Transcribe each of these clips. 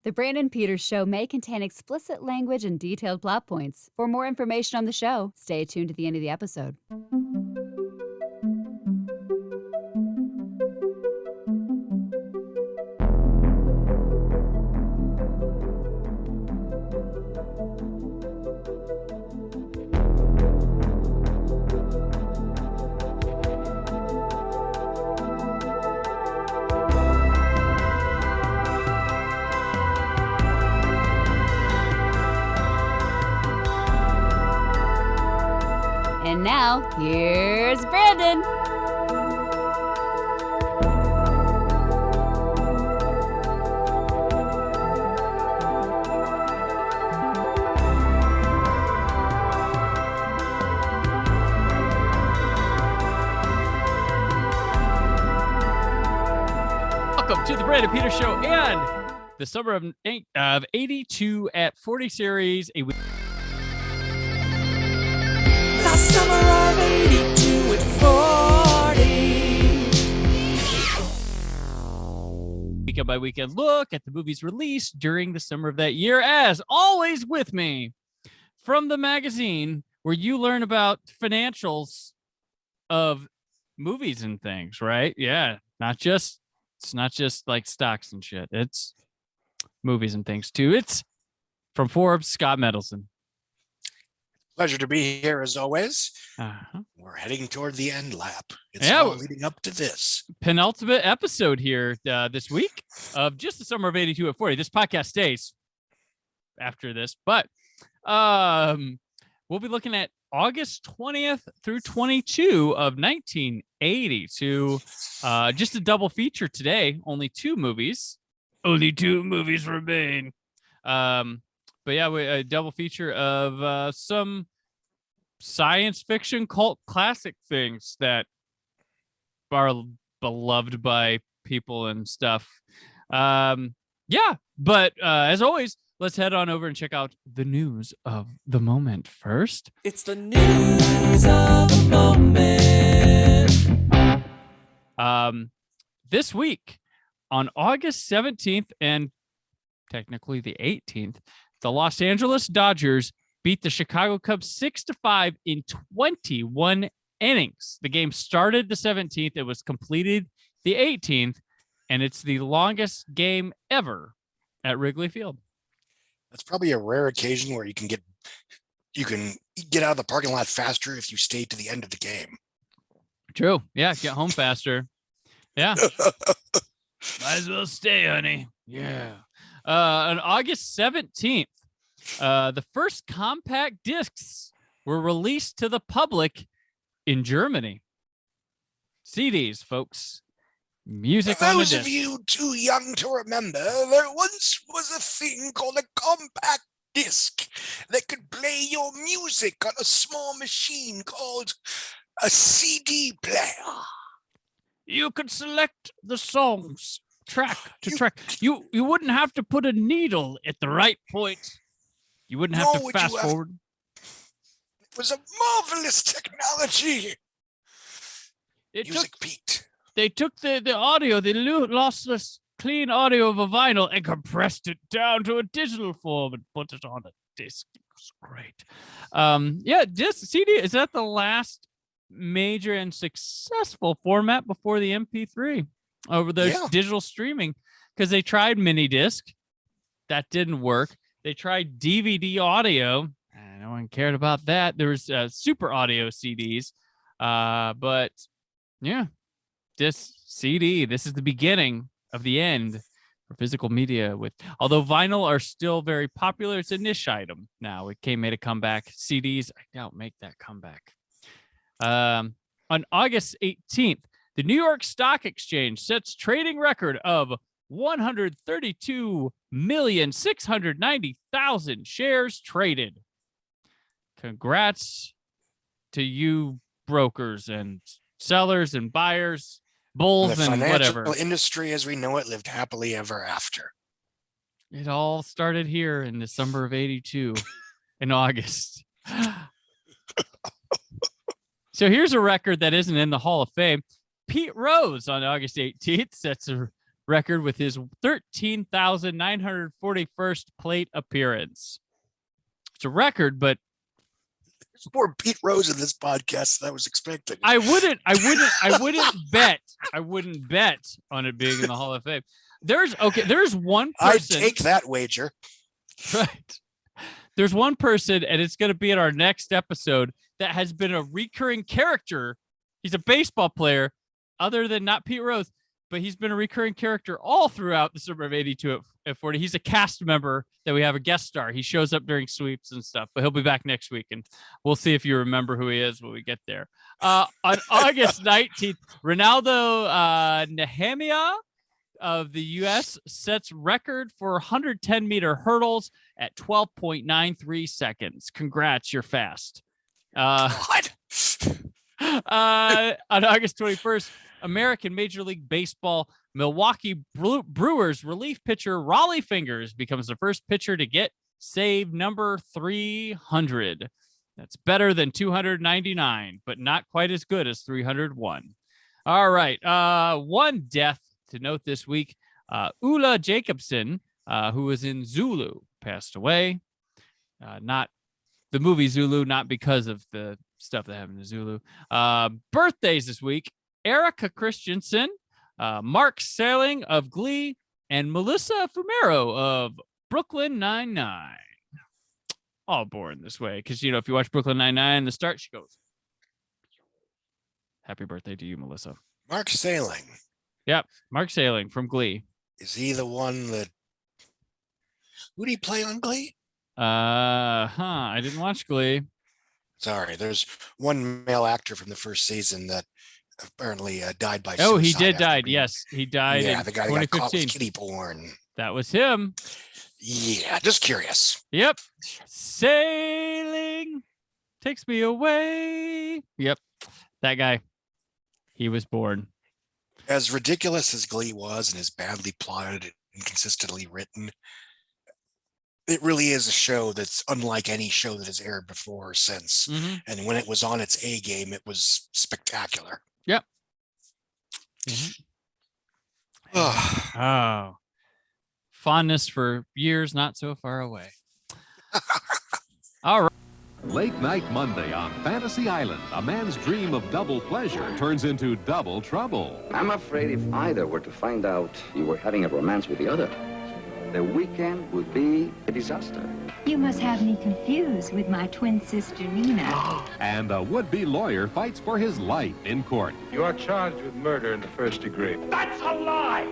The Brandon Peters Show may contain explicit language and detailed plot points. For more information on the show, stay tuned to the end of the episode. And now, here's Brandon. Welcome to the Brandon Peters Show and the Summer of 82 at 40 series. Summer of 82 at 40. Weekend by weekend look at the movies released during the summer of that year. As always with me from the magazine where you learn about financials of movies and things, right? Yeah. It's not just like stocks and shit. It's movies and things too. It's from Forbes, Scott Mendelson. Pleasure to be here as always. Uh-huh. We're heading toward the end lap. It's all leading up to this. Penultimate episode here this week of just the summer of 82 at 40. This podcast stays after this, but we'll be looking at August 20th through 22 of 1982. Just a double feature today. Only two movies remain. But yeah, a double feature of some science fiction cult classic things that are beloved by people and stuff. But as always, let's head on over and check out the news of the moment first. It's the news of the moment. This week, on August 17th and technically the 18th, the Los Angeles Dodgers beat the Chicago Cubs 6-5 in 21 innings. The game started the 17th. It was completed the 18th, and it's the longest game ever at Wrigley Field. That's probably a rare occasion where you can get out of the parking lot faster if you stay to the end of the game. True. Yeah, get home faster. Yeah. Might as well stay, honey. Yeah. On August 17th, the first compact discs were released to the public in Germany. CDs, folks. Music on the disc. For those of you too young to remember, there once was a thing called a compact disc that could play your music on a small machine called a CD player. You could select the songs track to track. You wouldn't have to put a needle at the right point. You wouldn't have to fast forward. It was a marvelous technology. Music peaked. They took the audio, the lossless, clean audio of a vinyl and compressed it down to a digital form and put it on a disc. It was great. Disc CD, is that the last major and successful format before the MP3 over the digital streaming? Because they tried mini disc. That didn't work. They tried DVD audio. No one cared about that. There was super audio CDs. But yeah, this CD, this is the beginning of the end for physical media. Although vinyl are still very popular, it's a niche item now. It made a comeback. CDs, I doubt make that comeback. On August 18th, the New York Stock Exchange sets trading record of 132,690,000 shares traded. Congrats to you brokers and sellers and buyers, bulls and whatever. The financial industry as we know it lived happily ever after. It all started here in the summer of 82 in August. So here's a record that isn't in the Hall of Fame. Pete Rose on August 18th sets a record with his 13,941st plate appearance. It's a record, but There's more Pete Rose in this podcast than I was expecting. I wouldn't bet on it being in the Hall of Fame. There's one person. I'd take that wager. Right. There's one person, and it's going to be in our next episode, that has been a recurring character. He's a baseball player, other than not Pete Rose, but he's been a recurring character all throughout the summer of 82 at 40. He's a cast member that we have a guest star. He shows up during sweeps and stuff, but he'll be back next week, and we'll see if you remember who he is when we get there. On August 19th, Ronaldo Nehemiah of the U.S. sets record for 110-meter hurdles at 12.93 seconds. Congrats, you're fast. What? On August 21st, American Major League Baseball Milwaukee Brewers relief pitcher Raleigh Fingers becomes the first pitcher to get save number 300. That's better than 299, but not quite as good as 301. All right. One death to note this week. Ulla Jacobson, who was in Zulu, passed away. Not the movie Zulu, not because of the stuff that happened to Zulu. Birthdays this week. Erica Christensen, Mark Salling of Glee, and Melissa Fumero of Brooklyn Nine-Nine. All born this way. Because, if you watch Brooklyn Nine-Nine, the start, she goes, happy birthday to you, Melissa. Mark Salling. Yep. Mark Salling from Glee. Is he the one that... Who did he play on Glee? I didn't watch Glee. Sorry, there's one male actor from the first season that apparently died by Oh, he suicide did after die. being- Yes, he died Yeah, in the guy that got caught 2015. with kitty porn. That was him. Yeah, just curious. Yep. Sailing takes me away. Yep. That guy. He was born. As ridiculous as Glee was and as badly plotted and inconsistently written, it really is a show that's unlike any show that has aired before or since. Mhm. And when it was on its A game, it was spectacular. Yep. Oh, Oh. Fondness for years not so far away. All right. Late Night Monday on Fantasy Island. A man's dream of double pleasure turns into double trouble. I'm afraid if either were to find out you were having a romance with the other, the weekend would be a disaster. You must have me confused with my twin sister, Nina. And a would-be lawyer fights for his life in court. You are charged with murder in the first degree. That's a lie!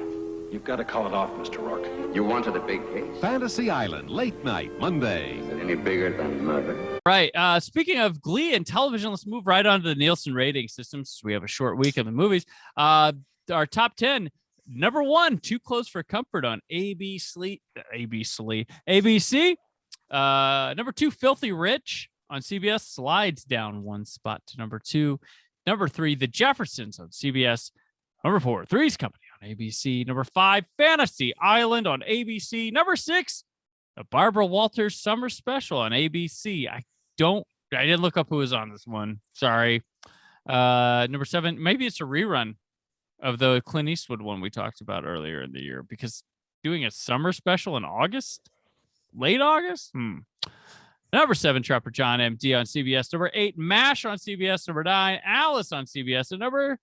You've got to call it off, Mr. Rourke. You wanted a big case? Fantasy Island, late night, Monday. Is it any bigger than murder? Right. Speaking of Glee and television, let's move right on to the Nielsen rating systems. We have a short week of the movies. Our top 10. Number 1, Too Close for Comfort on ABC. Number 2, Filthy Rich on CBS slides down one spot to number 2. Number 3, The Jeffersons on CBS. Number 4, Three's Company on ABC. Number 5, Fantasy Island on ABC. Number 6, the Barbara Walters Summer Special on ABC. I didn't look up who was on this one. Sorry. Number 7, maybe it's a rerun of the Clint Eastwood one we talked about earlier in the year, because doing a summer special in August, late August. Number 7, Trapper John MD on CBS. Number 8, MASH on CBS. Number 9, Alice on CBS. And number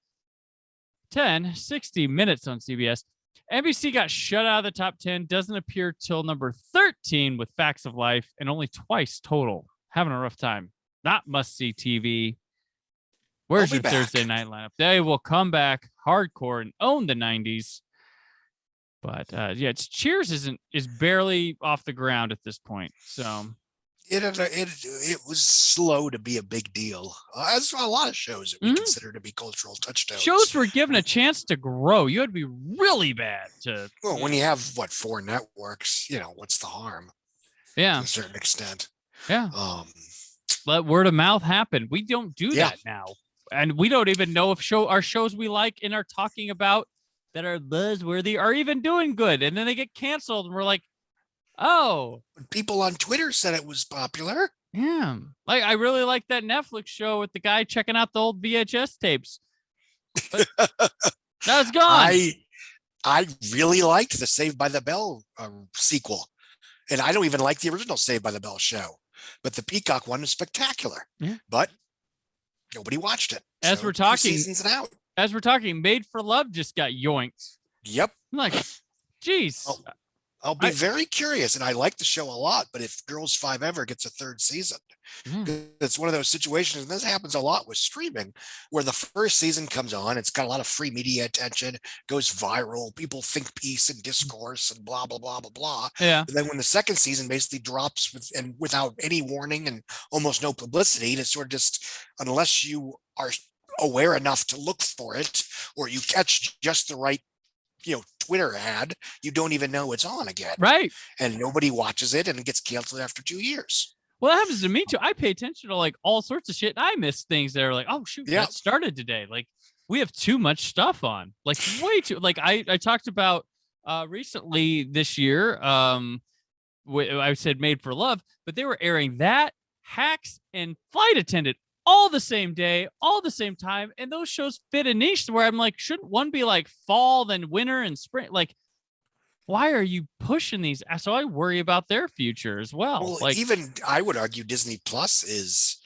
10, 60 Minutes on CBS. NBC got shut out of the top 10. Doesn't appear till number 13 with Facts of Life, and only twice total. Having a rough time. Not must-see TV. Where's They'll your be back. Thursday night lineup? They will come back hardcore and own the 90s. But it's Cheers is barely off the ground at this point. So it was slow to be a big deal. As a lot of shows that we Mhm. consider to be cultural touchdowns. shows were given a chance to grow. You had to be really bad to. Well, when you have 4 networks, what's the harm? Yeah, To a certain extent. yeah. Let word of mouth happen. We don't do Yeah. that now, and we don't even know if our shows we like and are talking about that are buzzworthy are even doing good, and then they get canceled, and we're like, oh. People on Twitter said it was popular. Yeah, like I really like that Netflix show with the guy checking out the old VHS tapes. But now it's gone. I really liked the Saved by the Bell sequel. And I don't even like the original Saved by the Bell show. But the Peacock one is spectacular. Yeah. But nobody watched it. As So we're 2 talking, seasons and out. As we're talking, Made for Love just got yoinked. Yep. I'm like, geez. I'll be very curious, and I like the show a lot, but if Girls 5 ever gets a 3rd season, it's one of those situations, and this happens a lot with streaming, where the first season comes on, it's got a lot of free media attention, goes viral, people think peace and discourse and blah, blah, blah, blah, blah. Yeah. And then when the second season basically drops without any warning and almost no publicity, it's sort of just, unless you are aware enough to look for it, or you catch just the right Twitter ad, you don't even know it's on again. Right. And nobody watches it and it gets canceled after 2 years. Well, that happens to me too. I pay attention to like all sorts of shit. And I miss things that are like, oh shoot, that started today. Like we have too much stuff on, like way too, like I talked about recently this year. I said Made for Love, but they were airing that, Hacks, and Flight Attendant all the same day, all the same time. And those shows fit a niche where I'm like, shouldn't one be like fall, then winter and spring? Like, why are you pushing these? So I worry about their future as well. Well, like, even I would argue Disney Plus is,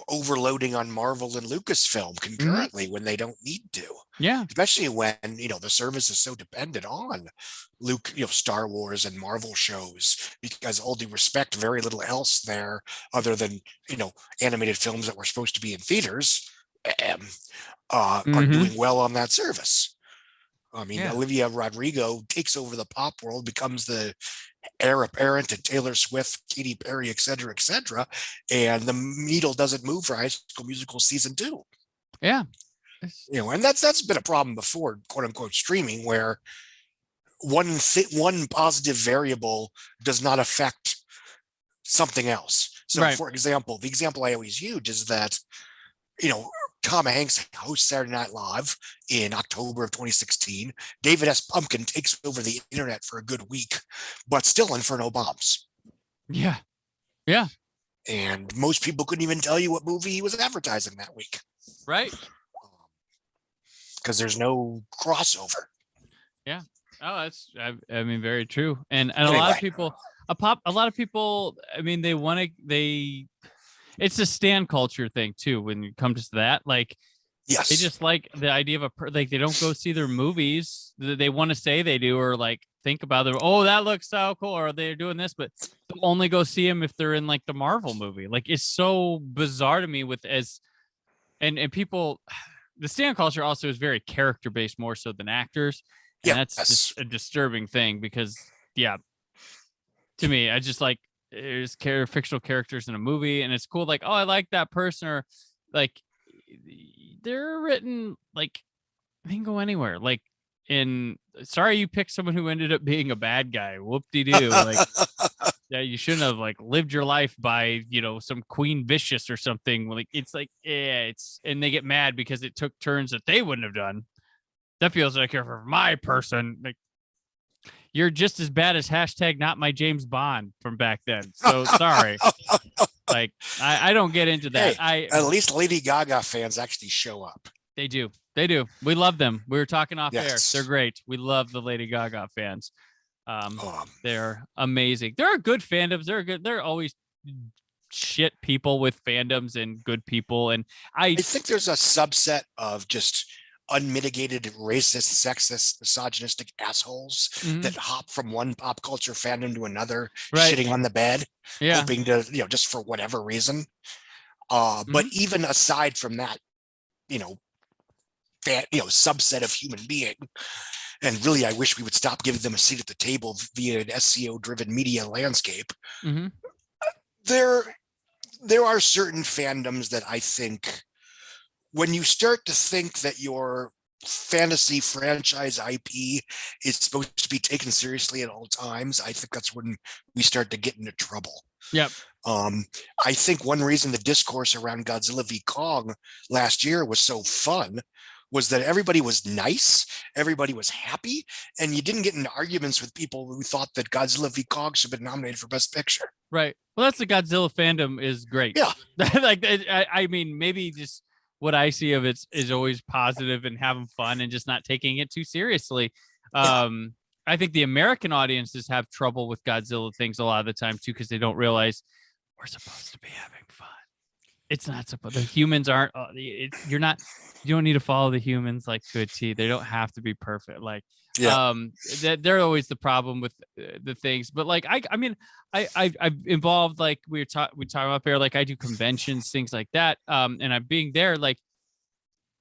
overloading on Marvel and Lucasfilm concurrently when they don't need to. Yeah. Especially when, the service is so dependent on Star Wars and Marvel shows, because all due respect, very little else there other than, animated films that were supposed to be in theaters are doing well on that service. I mean, Olivia Rodrigo takes over the pop world, becomes the heir apparent to Taylor Swift, Katy Perry, et cetera, and the needle doesn't move for High School Musical season 2. Yeah. And that's been a problem before, quote unquote, streaming, where one positive variable does not affect something else. So, for example, the example I always use is that, Tom Hanks hosts Saturday Night Live in October of 2016. David S. Pumpkin takes over the internet for a good week, but still Inferno bombs. Yeah. Yeah. And most people couldn't even tell you what movie he was advertising that week. Right. Because there's no crossover. Yeah. Oh, that's, I mean, very true. And anyway. A lot of people, I mean, it's a stan culture thing too. When it comes to that, like, yes, they just like the idea of like, they don't go see their movies. They want to say they do, or like think about them. Oh, that looks so cool. Or they're doing this, but they'll only go see them if they're in like the Marvel movie. Like, it's so bizarre to me and people, the stan culture also is very character based more so than actors. And that's just a disturbing thing because to me, I just like, there's fictional characters in a movie and it's cool. Like, oh, I like that person, or like they're written like they can go anywhere. Like sorry, you picked someone who ended up being a bad guy. Whoop-de-doo. Like, yeah, you shouldn't have like lived your life by, some Queen Vicious or something. Like, it's like, and they get mad because it took turns that they wouldn't have done. That feels like you're for my person. Like, you're just as bad as hashtag not my James Bond from back then. So sorry. Like, I don't get into that. Hey, at least Lady Gaga fans actually show up. They do. We love them. We were talking off air. Yes. They're great. We love the Lady Gaga fans. They're amazing. There are good fandoms. There are always shit people with fandoms and good people. And I think there's a subset of just unmitigated racist, sexist, misogynistic assholes that hop from one pop culture fandom to another, shitting on the bed, hoping to, just for whatever reason. But even aside from that, subset of human being, and really, I wish we would stop giving them a seat at the table via an SEO-driven media landscape. There are certain fandoms that I think, when you start to think that your fantasy franchise IP is supposed to be taken seriously at all times, I think that's when we start to get into trouble. Yep. I think one reason the discourse around Godzilla v. Kong last year was so fun was that everybody was nice, everybody was happy, and you didn't get into arguments with people who thought that Godzilla v. Kong should have been nominated for Best Picture. Right. Well, that's the Godzilla fandom is great. Yeah. Like, I mean, maybe just what I see of it is always positive and having fun and just not taking it too seriously. I think the American audiences have trouble with Godzilla things a lot of the time too, because they don't realize we're supposed to be having fun. It's not supposed. The humans aren't. You're not. You don't need to follow the humans like to a T. They don't have to be perfect. Like, they're always the problem with the things. But like, I mean, I've involved, like we talk about here. Like I do conventions, things like that. And I'm being there. Like,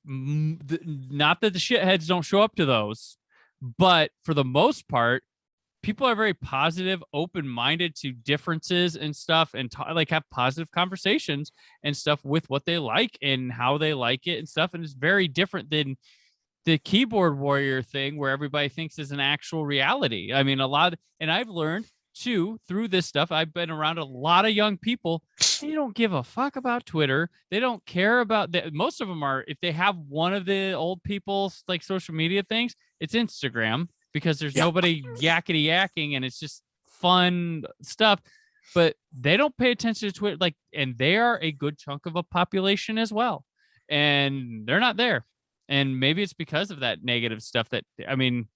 not that the shitheads don't show up to those, but for the most part, people are very positive, open-minded to differences and stuff, and like have positive conversations and stuff with what they like and how they like it and stuff. And it's very different than the keyboard warrior thing where everybody thinks is an actual reality. I mean, and I've learned too through this stuff. I've been around a lot of young people. They don't give a fuck about Twitter. They don't care about that. Most of them are, if they have one of the old people's like social media things, it's Instagram, because there's nobody yakety yakking and it's just fun stuff. But they don't pay attention to Twitter, like, and they are a good chunk of a population as well. And they're not there. And maybe it's because of that negative stuff that, I mean,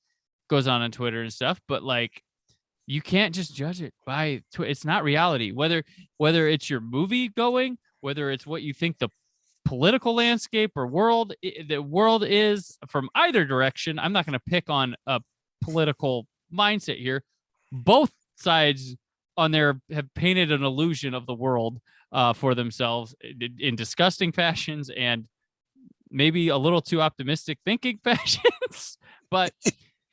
goes on Twitter and stuff, but like, you can't just judge it by it's not reality. Whether it's your movie going, whether it's what you think the political landscape or the world is from either direction. I'm not going to pick on a political mindset here. Both sides on there have painted an illusion of the world for themselves in disgusting fashions and maybe a little too optimistic thinking fashions, but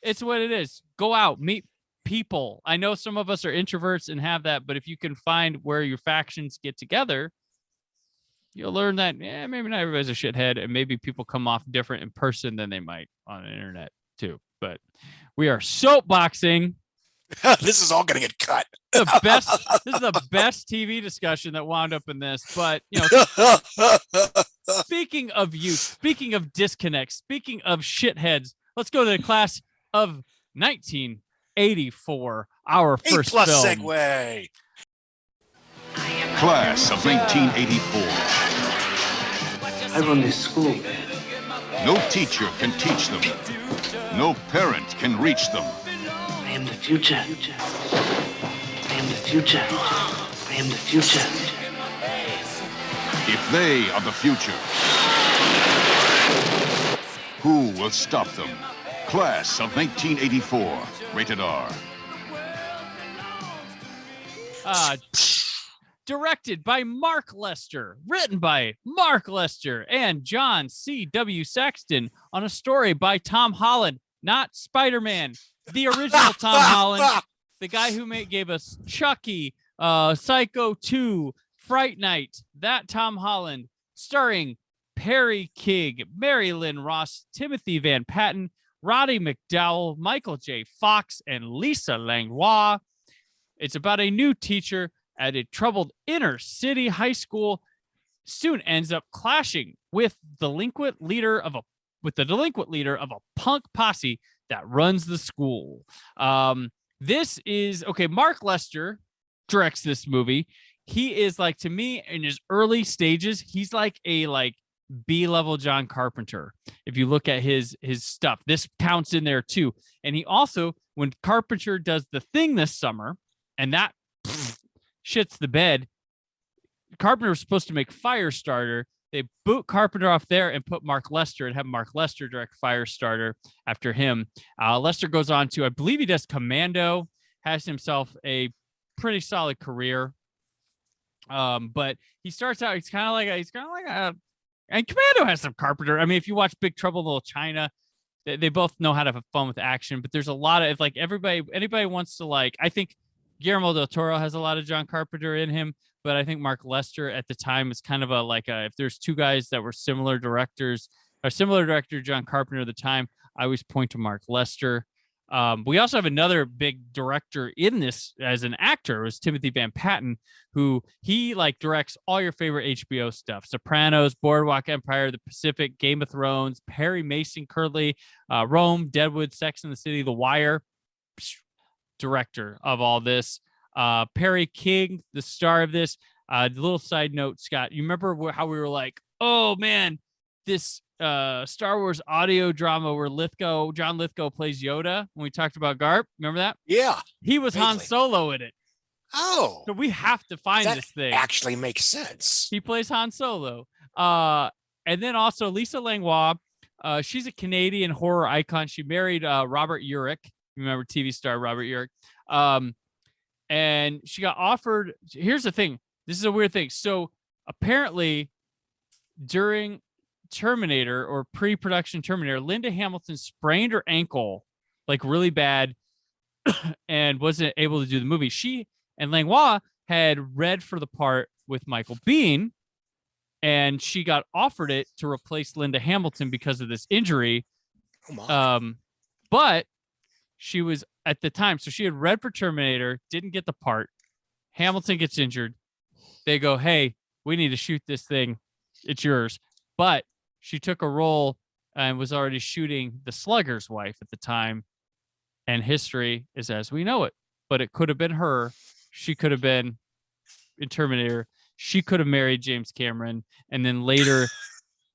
it's what it is. Go out, meet people. I know some of us are introverts and have that, but if you can find where your factions get together, you'll learn that maybe not everybody's a shithead, and maybe people come off different in person than they might on the internet too. But we are soapboxing. This is all going to get cut. This is the best TV discussion that wound up in this. But you know, speaking of youth, speaking of disconnects, speaking of shitheads, let's go to the class of 1984. Our first A+ film. segue. Class of 1984. I run this school. No teacher can teach them. No parent can reach them. I am the future. I am the future. I am the future. If they are the future, who will stop them? Class of 1984. Rated R. Directed by Mark Lester, written by Mark Lester and John C.W. Saxton, on a story by Tom Holland, not Spider-Man, the original Tom Holland, the guy who gave us Chucky, Psycho 2, Fright Night, that Tom Holland, starring Perry King, Mary Lynn Ross, Timothy Van Patten, Roddy McDowell, Michael J. Fox, and Lisa Langlois. It's about a new teacher at a troubled inner city high school. Soon ends up clashing with the delinquent leader of a punk posse that runs the school. This is Mark Lester directs this movie. He is, like, to me, in his early stages, he's like a B-level John Carpenter. If you look at his stuff, this counts in there too. And he also, when Carpenter does The Thing this summer, and that shits the bed, Carpenter was supposed to make Firestarter. They boot Carpenter off there and put Mark Lester and have Mark Lester direct Firestarter after him. Lester goes on to, I believe he does Commando, has himself a pretty solid career. But he starts out, he's kind of like and Commando has some Carpenter. I mean, if you watch Big Trouble in Little China, they both know how to have fun with action, but there's a lot of, like, anybody wants to, like, I think Guillermo del Toro has a lot of John Carpenter in him, but I think Mark Lester at the time is kind of if there's two guys that were similar director John Carpenter at the time, I always point to Mark Lester. We also have another big director in this as an actor, was Timothy Van Patten, who he directs all your favorite HBO stuff: Sopranos, Boardwalk Empire, The Pacific, Game of Thrones, Perry Mason, Curly, Rome, Deadwood, Sex and the City, The Wire. Director of all this. Perry King, the star of this. Little side note, Scott, you remember how we were like, oh man, this Star Wars audio drama where John Lithgow plays Yoda when we talked about Garp. Remember that? Yeah. He was Han vaguely. Solo in it. Oh. So we have to find that this thing. actually makes sense. He plays Han Solo. And then also Lisa Langlois. She's a Canadian horror icon. She married Robert Urich. Remember TV star Robert Urich. And she got offered. Here's the thing. This is a weird thing. So apparently during Terminator or pre-production Terminator, Linda Hamilton sprained her ankle like really bad and wasn't able to do the movie. She and Langlois had read for the part with Michael Biehn, and she got offered it to replace Linda Hamilton because of this injury. But she was at the time, so she had read for Terminator, didn't get the part. Hamilton gets injured. They go, hey, we need to shoot this thing. It's yours. But she took a role and was already shooting the Slugger's wife at the time. And history is as we know it. But it could have been her. She could have been in Terminator. She could have married James Cameron and then later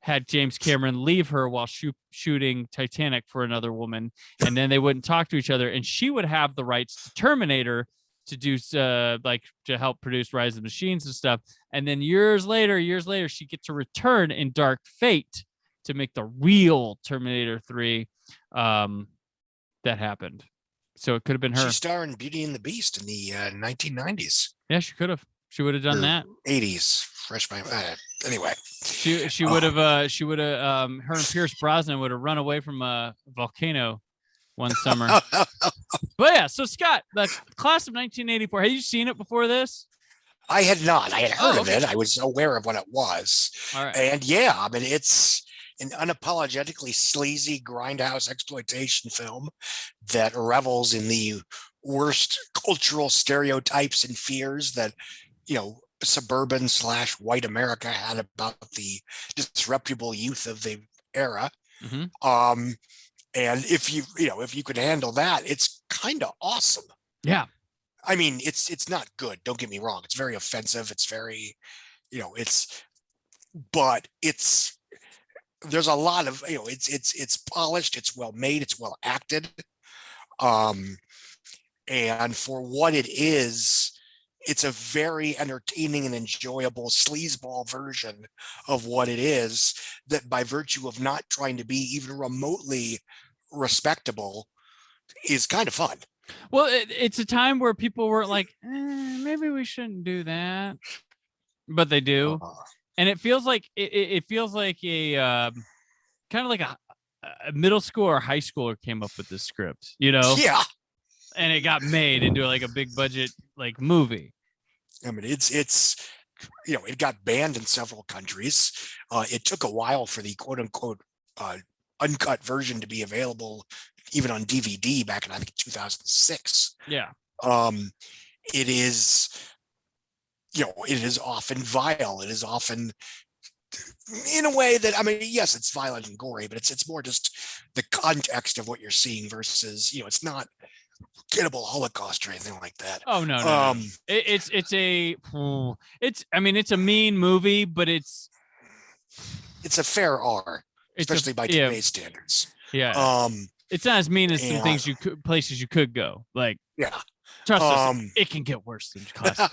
had James Cameron leave her while shooting Titanic for another woman. And then they wouldn't talk to each other. And she would have the rights to Terminator to do to help produce Rise of the Machines and stuff. And then years later, she gets to return in Dark Fate to make the real Terminator 3 that happened. So it could have been her. She starred in Beauty and the Beast in the 1990s. Yeah, she could have. She would have done that. 80s. Fresh my anyway. She would have her and Pierce Brosnan would have run away from a volcano one summer. But yeah, so Scott, the class of 1984, had you seen it before this? I had not. I had heard of it. I was aware of what it was. All right. And yeah, I mean, it's an unapologetically sleazy grindhouse exploitation film that revels in the worst cultural stereotypes and fears that, suburban / white America had about the disreputable youth of the era. Mm-hmm. And if you could handle that, it's kind of awesome. Yeah. I mean, it's not good. Don't get me wrong. It's very offensive. It's very, but there's a lot of, it's polished. It's well made. It's well acted. And for what it is, it's a very entertaining and enjoyable sleazeball version of what it is, that by virtue of not trying to be even remotely respectable is kind of fun. Well, it's a time where people were like, maybe we shouldn't do that, but they do. And it feels like it feels like a kind of like a middle school or high schooler came up with this script, Yeah. And it got made into like a big budget like movie. I mean, it's it got banned in several countries. It took a while for the quote unquote uncut version to be available even on DVD back in, I think, 2006. Yeah. It is, it is often vile. It is often in a way that, I mean, yes, it's violent and gory, but it's more just the context of what you're seeing versus, it's not cannibal Holocaust or anything like that. Oh no. It's a mean movie, but it's a fair R, especially by today's standards. Yeah. It's not as mean as some things places you could go. Like, yeah, trust us, it can get worse than classic.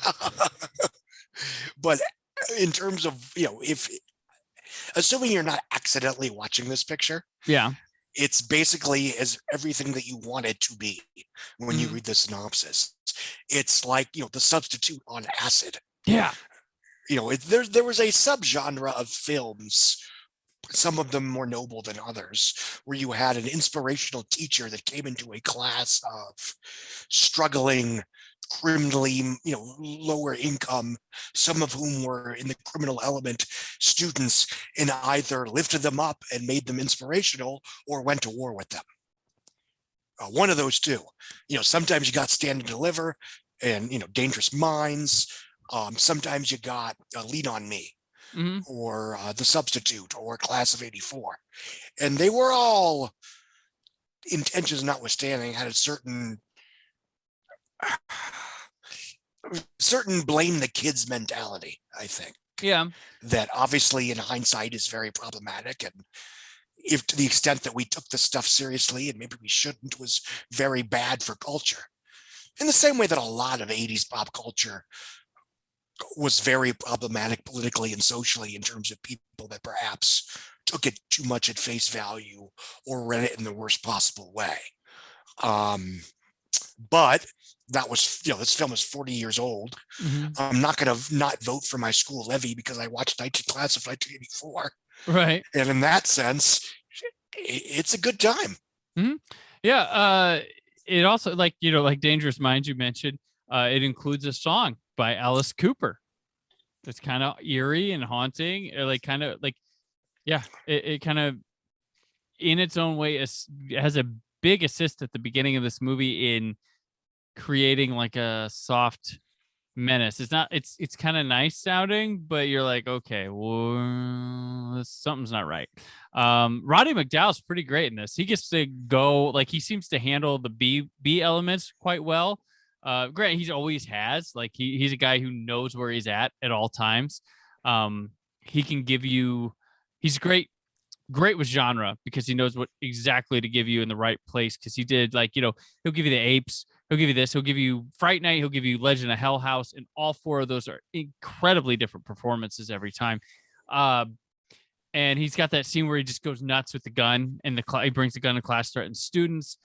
But in terms of, if assuming you're not accidentally watching this picture, yeah, it's basically as everything that you want it to be when you read the synopsis. It's like, The Substitute on acid. Yeah. There was a subgenre of films, some of them more noble than others, where you had an inspirational teacher that came into a class of struggling, criminally, lower income, some of whom were in the criminal element students, and either lifted them up and made them inspirational or went to war with them. One of those two. Sometimes you got Stand and Deliver and, Dangerous Minds. Sometimes you got Lean on Me. Mm-hmm. Or The Substitute, or Class of '84, and they were all, intentions notwithstanding, had a certain blame the kids mentality, I think. Yeah. That obviously in hindsight is very problematic, and if to the extent that we took this stuff seriously and maybe we shouldn't, was very bad for culture. In the same way that a lot of 80s pop culture was very problematic politically and socially in terms of people that perhaps took it too much at face value or read it in the worst possible way. But that was, this film is 40 years old. I'm not going to not vote for my school levy because I watched 19 Class of 1984. Right. And in that sense, it's a good time. Yeah. It also, like Dangerous Minds you mentioned, it includes a song by Alice Cooper. It's kind of eerie and haunting, or it kind of in its own way has a big assist at the beginning of this movie in creating like a soft menace. It's kind of nice sounding, but you're like, okay, well, something's not right. Roddy McDowall's pretty great in this. He gets to go, like, he seems to handle the B elements quite well. Grant, he's always has, like, he's a guy who knows where he's at all times. He can give you, he's great with genre because he knows what exactly to give you in the right place. Cause he did, like, he'll give you the Apes, he'll give you this, he'll give you Fright Night, he'll give you Legend of Hell House, and all four of those are incredibly different performances every time. And he's got that scene where he just goes nuts with the gun, and he brings the gun to class, threatens students.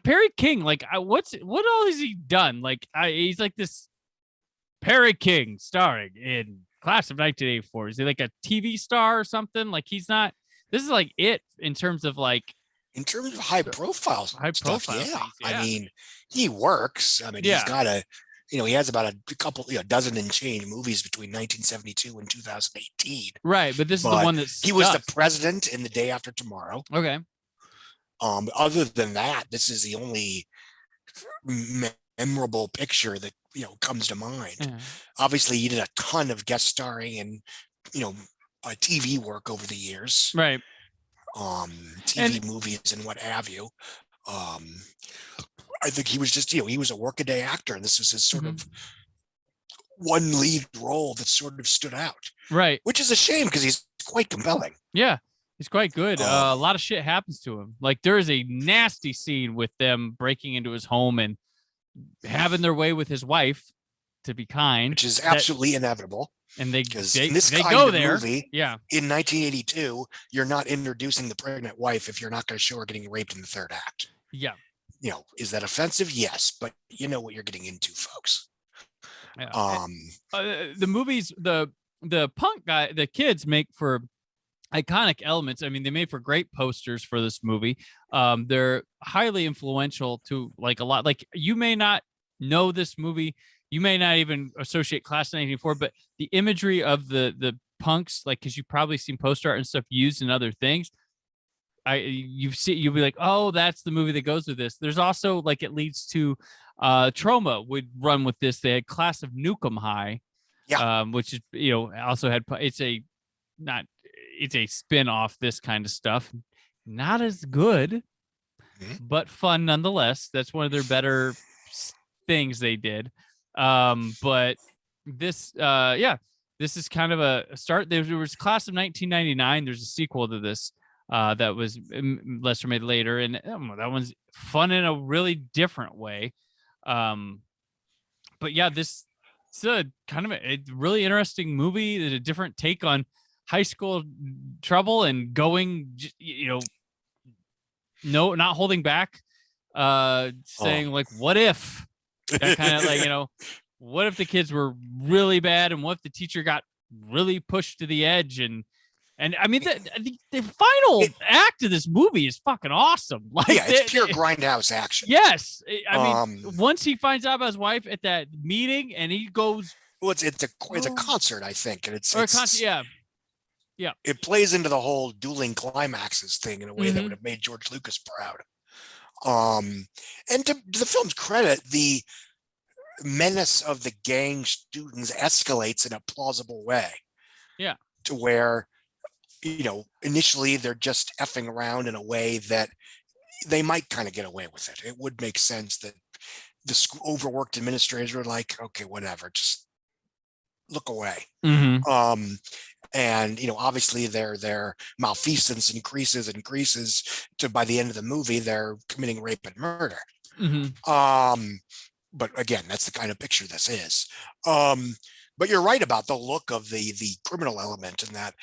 Perry King, like, what all has he done? Like, he's like this Perry King starring in Class of 1984. Is he like a TV star or something? Like, he's not. This is like it in terms of high profile stuff. Yeah. I mean, he works. I mean, he's got he has about a couple, dozen and change movies between 1972 and 2018. Right, but this is the one that he was the president in The Day After Tomorrow. Okay. Other than that, this is the only memorable picture that comes to mind. Obviously, he did a ton of guest starring and TV work over the years, right? TV movies and what have you. I think he was just he was a workaday actor, and this was his sort of one lead role that sort of stood out, right? Which is a shame because he's quite compelling. Yeah, he's quite good. A lot of shit happens to him. Like, there is a nasty scene with them breaking into his home and having their way with his wife, to be kind, which is absolutely inevitable. And they kind go of there. Movie, yeah. In 1982, you're not introducing the pregnant wife if you're not going to show her getting raped in the third act. Yeah. Is that offensive? Yes, but you know what you're getting into, folks. Yeah. The movies, the punk guy, the kids make for iconic elements. I mean, they made for great posters for this movie. They're highly influential to, like, a lot. Like, you may not know this movie, you may not even associate Class of 1984, but the imagery of the punks, like, because you've probably seen poster art and stuff used in other things. You'll be like, oh, that's the movie that goes with this. There's also, like, it leads to Trauma would run with this. They had Class of Nukem High, which is also had it's a spin off this kind of stuff. Not as good, but fun nonetheless. That's one of their better things they did. But this this is kind of a start. There was Class of 1999. There's a sequel to this that was Lester made later, and that one's fun in a really different way. But yeah, this is a kind of a really interesting movie. A different take on high school trouble and going, not holding back, saying like, what if? That kind of like, what if the kids were really bad, and what if the teacher got really pushed to the edge? And I mean, the final act of this movie is fucking awesome. Like, it's pure grindhouse action. Yes, I mean, once he finds out about his wife at that meeting, and he goes, well, it's a concert, I think, and it's a concert, yeah. It plays into the whole dueling climaxes thing in a way that would have made George Lucas proud. And to the film's credit, the menace of the gang students escalates in a plausible way. Yeah. To where, initially they're just effing around in a way that they might kind of get away with it. It would make sense that the overworked administrators were like, okay, whatever, just look away. Mm-hmm. And obviously their malfeasance increases to by the end of the movie they're committing rape and murder. Mm-hmm. But again, that's the kind of picture this is. But you're right about the look of the criminal element, and that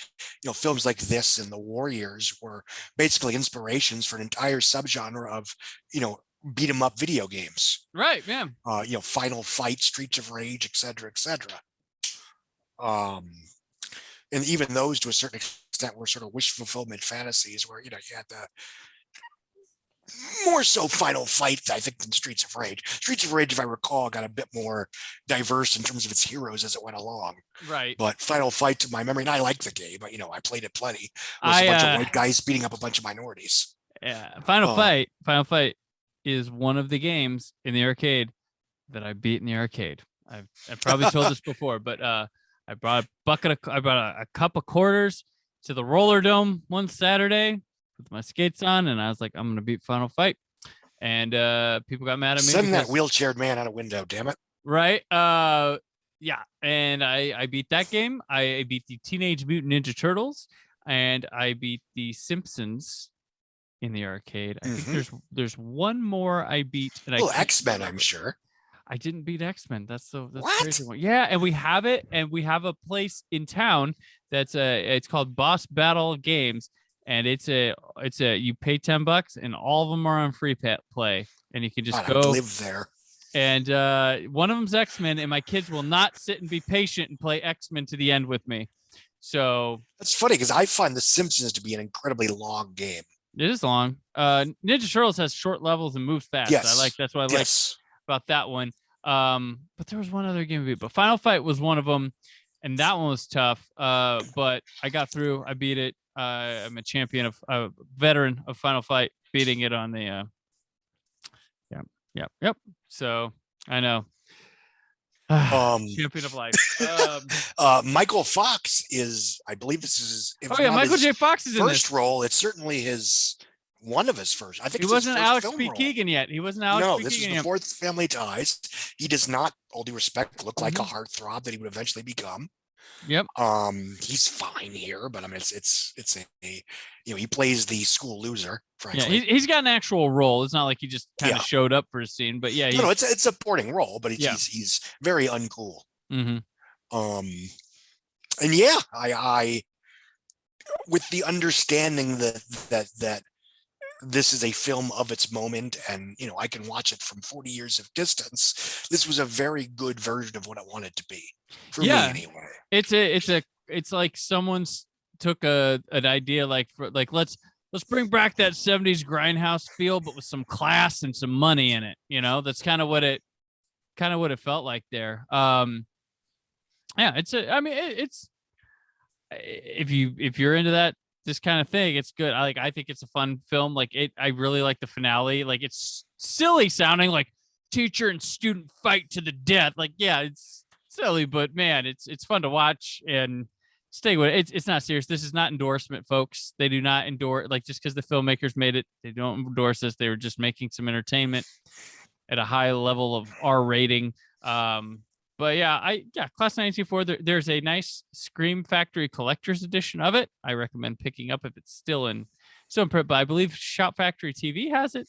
films like this and The Warriors were basically inspirations for an entire subgenre of beat 'em up video games. Right, yeah. Final Fight, Streets of Rage, etc., etc. And even those, to a certain extent, were sort of wish fulfillment fantasies, where you had the more so Final Fight, I think, than Streets of Rage. Streets of Rage, if I recall, got a bit more diverse in terms of its heroes as it went along. Right. But Final Fight, to my memory, and I like the game, but I played it plenty. Was a bunch of white guys beating up a bunch of minorities. Yeah, Final Fight is one of the games in the arcade that I beat in the arcade. I've probably told this before, but I brought a cup of quarters to the Roller Dome one Saturday with my skates on, and I was like, I'm gonna beat Final Fight, and people got mad at me. Send that wheelchaired man out a window, damn it! Right? Yeah, and I beat that game. I beat the Teenage Mutant Ninja Turtles, and I beat the Simpsons in the arcade. I think there's one more I beat, and X-Men, I'm sure. I didn't beat X-Men. That's what? crazy one. Yeah, and we have it, and we have a place in town that's it's called Boss Battle Games, and it's a you pay $10 and all of them are on free play, and you can just go live there. And one of them's X-Men, and my kids will not sit and be patient and play X-Men to the end with me. So that's funny because I find The Simpsons to be an incredibly long game. It is long. Ninja Turtles has short levels and moves fast. Yes. That's what I like about that one. But there was one other game we beat, but Final Fight was one of them, and that one was tough. But I got through. I beat it. I'm a champion of veteran of Final Fight, beating it on the Yep. So I know. Champion of life. Michael Fox is, I believe this is. Michael J. Fox is in this first role. It's certainly one of his first. I think he wasn't Alex P. Keegan yet. He wasn't Alex. No, P. this Keegan is before Family Ties. He does not, all due respect, look like a heartthrob that he would eventually become. Yep. He's fine here, but I mean, it's a he plays the school loser. Frankly, yeah, he's got an actual role. It's not like he just kind of showed up for a scene, but yeah, no, it's a supporting role, but he's very uncool. Mm-hmm. And yeah, I with the understanding that this is a film of its moment, and I can watch it from 40 years of distance. This was a very good version of what I wanted to be for me, anyway. It's like someone's took an idea like let's bring back that 70s grindhouse feel, but with some class and some money in it. That's kind of what it felt like there. Yeah, it's if you're into this kind of thing, it's good. I think it's a fun film. I really like the finale. It's silly sounding, like teacher and student fight to the death. It's silly, but man, it's fun to watch and stay with it. It's not serious. This is not endorsement, folks. They do not endorse, just because the filmmakers made it, they don't endorse this. They were just making some entertainment at a high level of R rating. But Class 1984, there's a nice Scream Factory collector's edition of it. I recommend picking up if it's still in print, but I believe Shout Factory TV has it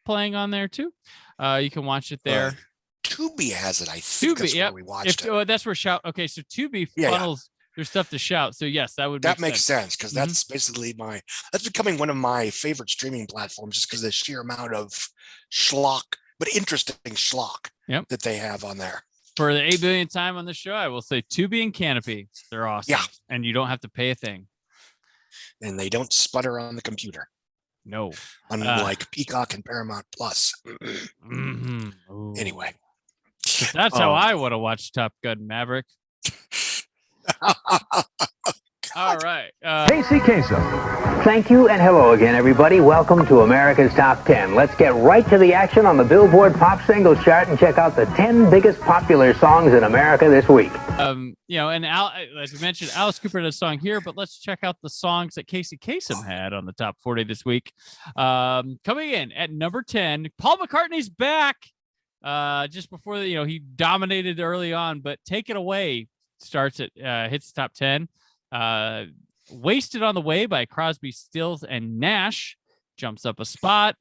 playing on there too. You can watch it there. Tubi has it, I think. That's where we watched it. Oh, that's where Shout. Okay, so Tubi funnels their stuff to Shout. So yes, that makes sense because that's basically that's becoming one of my favorite streaming platforms, just because of the sheer amount of schlock, but interesting schlock that they have on there. For the 8 billionth time on the show, I will say Tubi and Canopy. They're awesome. Yeah. And you don't have to pay a thing. And they don't sputter on the computer. No. Unlike Peacock and Paramount Plus. Anyway. That's how I would have watched Top Gun Maverick. All right. Casey Kasem. Thank you and hello again, everybody. Welcome to America's Top 10. Let's get right to the action on the Billboard Pop Singles Chart and check out the 10 biggest popular songs in America this week. And as we mentioned, Alice Cooper had a song here, but let's check out the songs that Casey Kasem had on the top 40 this week. Coming in at number 10, Paul McCartney's back. Just before he dominated early on, but Take It Away starts at hits the top 10. Wasted on the Way by Crosby, Stills, and Nash jumps up a spot.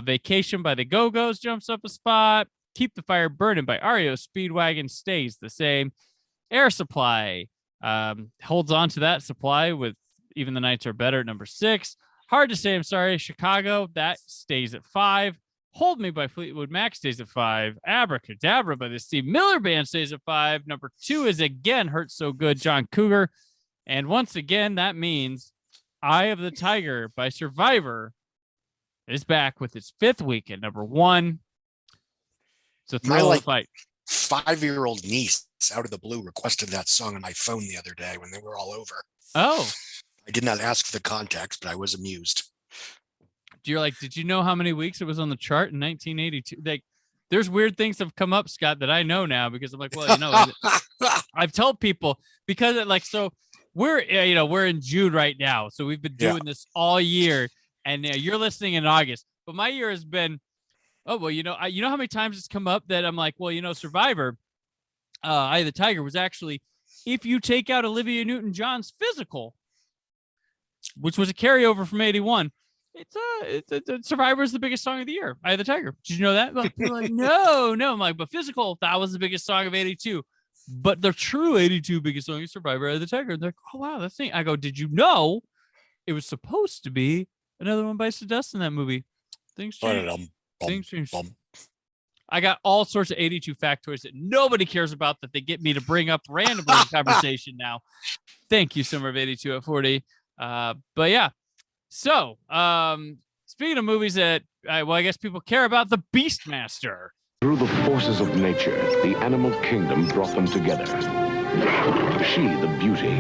Vacation by the Go-Go's jumps up a spot. Keep the Fire Burning by REO Speedwagon stays the same. Air Supply holds on to that supply with Even the Nights Are Better at number 6. Hard to Say I'm Sorry, Chicago, that stays at 5. Hold Me by Fleetwood Mac stays at 5. Abracadabra by the Steve Miller Band stays at 5. Number 2 is again Hurts So Good, John Cougar. And once again, that means Eye of the Tiger by Survivor is back with its 5th week at number 1. It's a thrill of fight. 5-year-old niece out of the blue requested that song on my phone the other day when they were all over. Oh. I did not ask for the context, but I was amused. You're like, did you know how many weeks it was on the chart in 1982? Like, there's weird things have come up, Scott, that I know now because I'm like, well, you know, I've told people because so we're in June right now. So we've been doing this all year and you're listening in August, but my year has been, oh, well, you know how many times it's come up that I'm like, well, Survivor, Eye of the Tiger was actually, if you take out Olivia Newton-John's Physical, which was a carryover from 81, it's Survivor is the biggest song of the year. Eye of the Tiger. Did you know that? People are like, no. I'm like, but Physical, that was the biggest song of 82. But the true 82 biggest song is Survivor, Eye of the Tiger. And they're like, oh, wow, that's neat. I go, did you know it was supposed to be another one bites the dust in that movie? Things change. Things change. I got all sorts of 82 factoids that nobody cares about that they get me to bring up randomly in conversation now. Thank you, Summer of 82 at 40. But yeah. So, speaking of movies that, I guess people care about, The Beastmaster. Through the forces of nature, the animal kingdom brought them together. She, the beauty.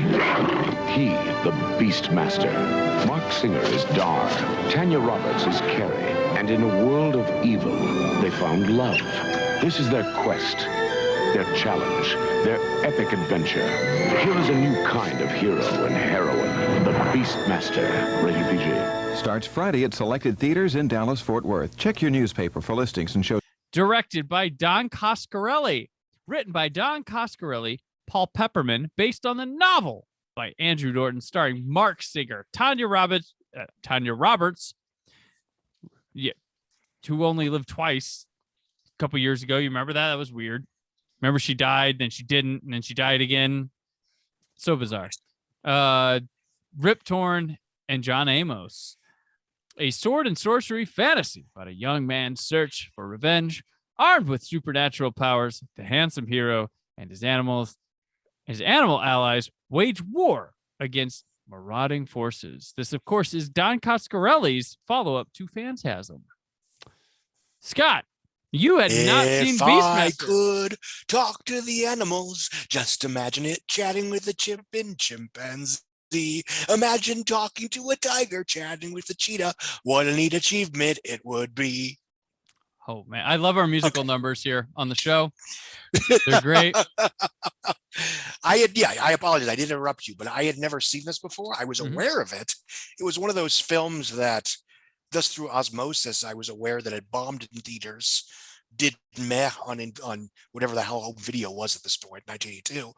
He, the Beastmaster. Mark Singer is Dar. Tanya Roberts is Carrie. And in a world of evil, they found love. This is their quest, their challenge, their epic adventure. Here is a new kind of hero and heroine, the Beastmaster, rated PG. Starts Friday at selected theaters in Dallas, Fort Worth. Check your newspaper for listings and show. Directed by Don Coscarelli. Written by Don Coscarelli, Paul Pepperman, based on the novel by Andrew Norton, starring Mark Singer, Tanya Roberts, yeah, who only lived twice a couple years ago. You remember that? That was weird. Remember she died, then she didn't, and then she died again. So bizarre. Rip Torn and John Amos. A sword and sorcery fantasy about a young man's search for revenge. Armed with supernatural powers, the handsome hero and his animal allies wage war against marauding forces. This, of course, is Don Coscarelli's follow-up to Phantasm. Scott, you had not seen Beastmaster. If I could talk to the animals, just imagine it chatting with a chimp and chimpanzee. Imagine talking to a tiger, chatting with a cheetah. What a neat achievement it would be. Oh, man. I love our musical numbers here on the show. They're great. I apologize. I did interrupt you, but I had never seen this before. I was aware of it. It was one of those films that just through osmosis, I was aware that it bombed in theaters, did meh on whatever the hell home video was at this point, 1982,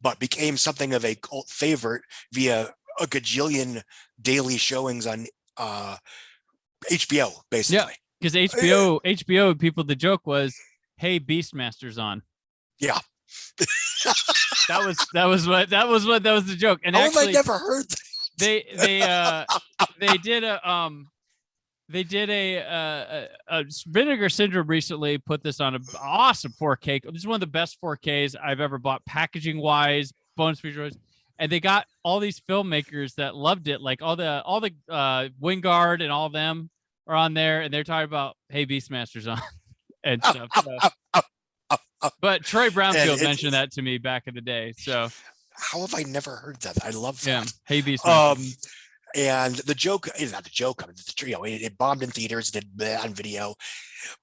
but became something of a cult favorite via a gajillion daily showings on HBO, basically. Yeah, because HBO people, the joke was, "Hey, Beastmaster's on." Yeah. that was the joke. And I actually, never heard that. They did a Vinegar Syndrome recently put this on an awesome 4K. This is one of the best 4Ks I've ever bought, packaging wise, bonus features, and they got all these filmmakers that loved it, like all the Wingard and all of them are on there, and they're talking about, hey, Beastmaster's on and stuff. So. But Troy Brownfield mentioned that to me back in the day. So how have I never heard that? I love that. Yeah. Hey, Beastmaster. And the joke is not the joke. I mean, it bombed in theaters, did on video,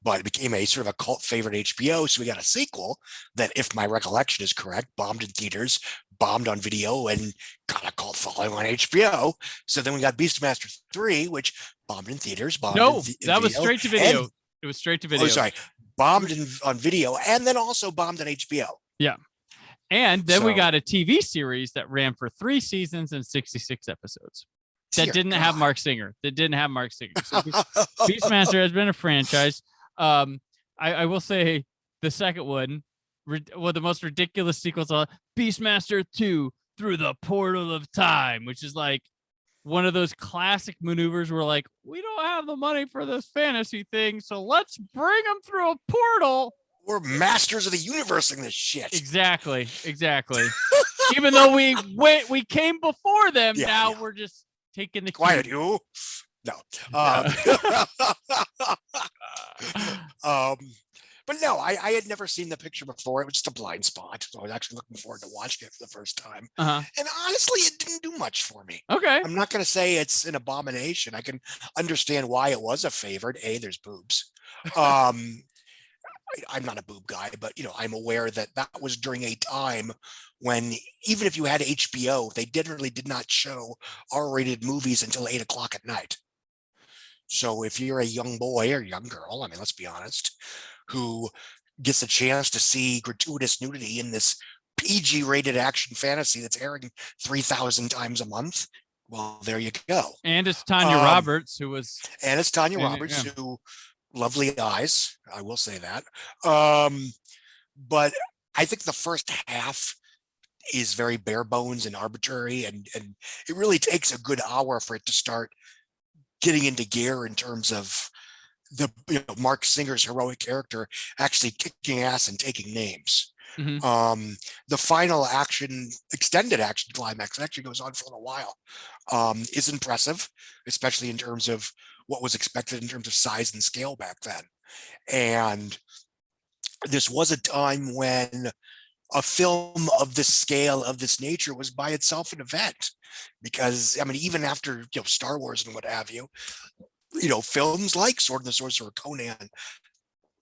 but it became a sort of a cult favorite HBO. So we got a sequel that, if my recollection is correct, bombed in theaters, bombed on video, and got a cult following on HBO. So then we got Beastmaster 3, which bombed in theaters. That was straight to video. It was straight to video. Oh, sorry. Bombed on video and then also bombed on HBO. Yeah. And then we So- got a TV series that ran for 3 seasons and 66 episodes. That Dear didn't have God. Mark Singer. So Beastmaster has been a franchise. I will say the second one, the most ridiculous sequels on Beastmaster 2 Through the Portal of Time, which is like one of those classic maneuvers where like, we don't have the money for this fantasy thing, so let's bring them through a portal. We're masters of the universe in this shit. Exactly. Even though we came before them, Yeah, now yeah. we're just taking the Quiet, cue. you. No. But no, I had never seen the picture before. It was just a blind spot. So I was actually looking forward to watching it for the first time. Uh-huh. And honestly, it didn't do much for me. Okay. I'm not going to say it's an abomination. I can understand why it was a favorite. There's boobs. I'm not a boob guy, but I'm aware that was during a time when even if you had HBO, they generally did not show R-rated movies until 8 o'clock at night. So if you're a young boy or young girl, I mean, let's be honest, who gets a chance to see gratuitous nudity in this PG-rated action fantasy that's airing 3,000 times a month, well, there you go. And it's Tanya Roberts who was. And it's Tanya Roberts who. Lovely eyes, I will say that. But I think the first half is very bare bones and arbitrary, and it really takes a good hour for it to start getting into gear in terms of the Mark Singer's heroic character actually kicking ass and taking names. Mm-hmm. The final extended action climax actually goes on for a little while, is impressive, especially in terms of what was expected in terms of size and scale back then. And this was a time when a film of this scale, of this nature, was by itself an event, because I mean, even after Star Wars and what have you, films like Sword and the Sorcerer, Conan,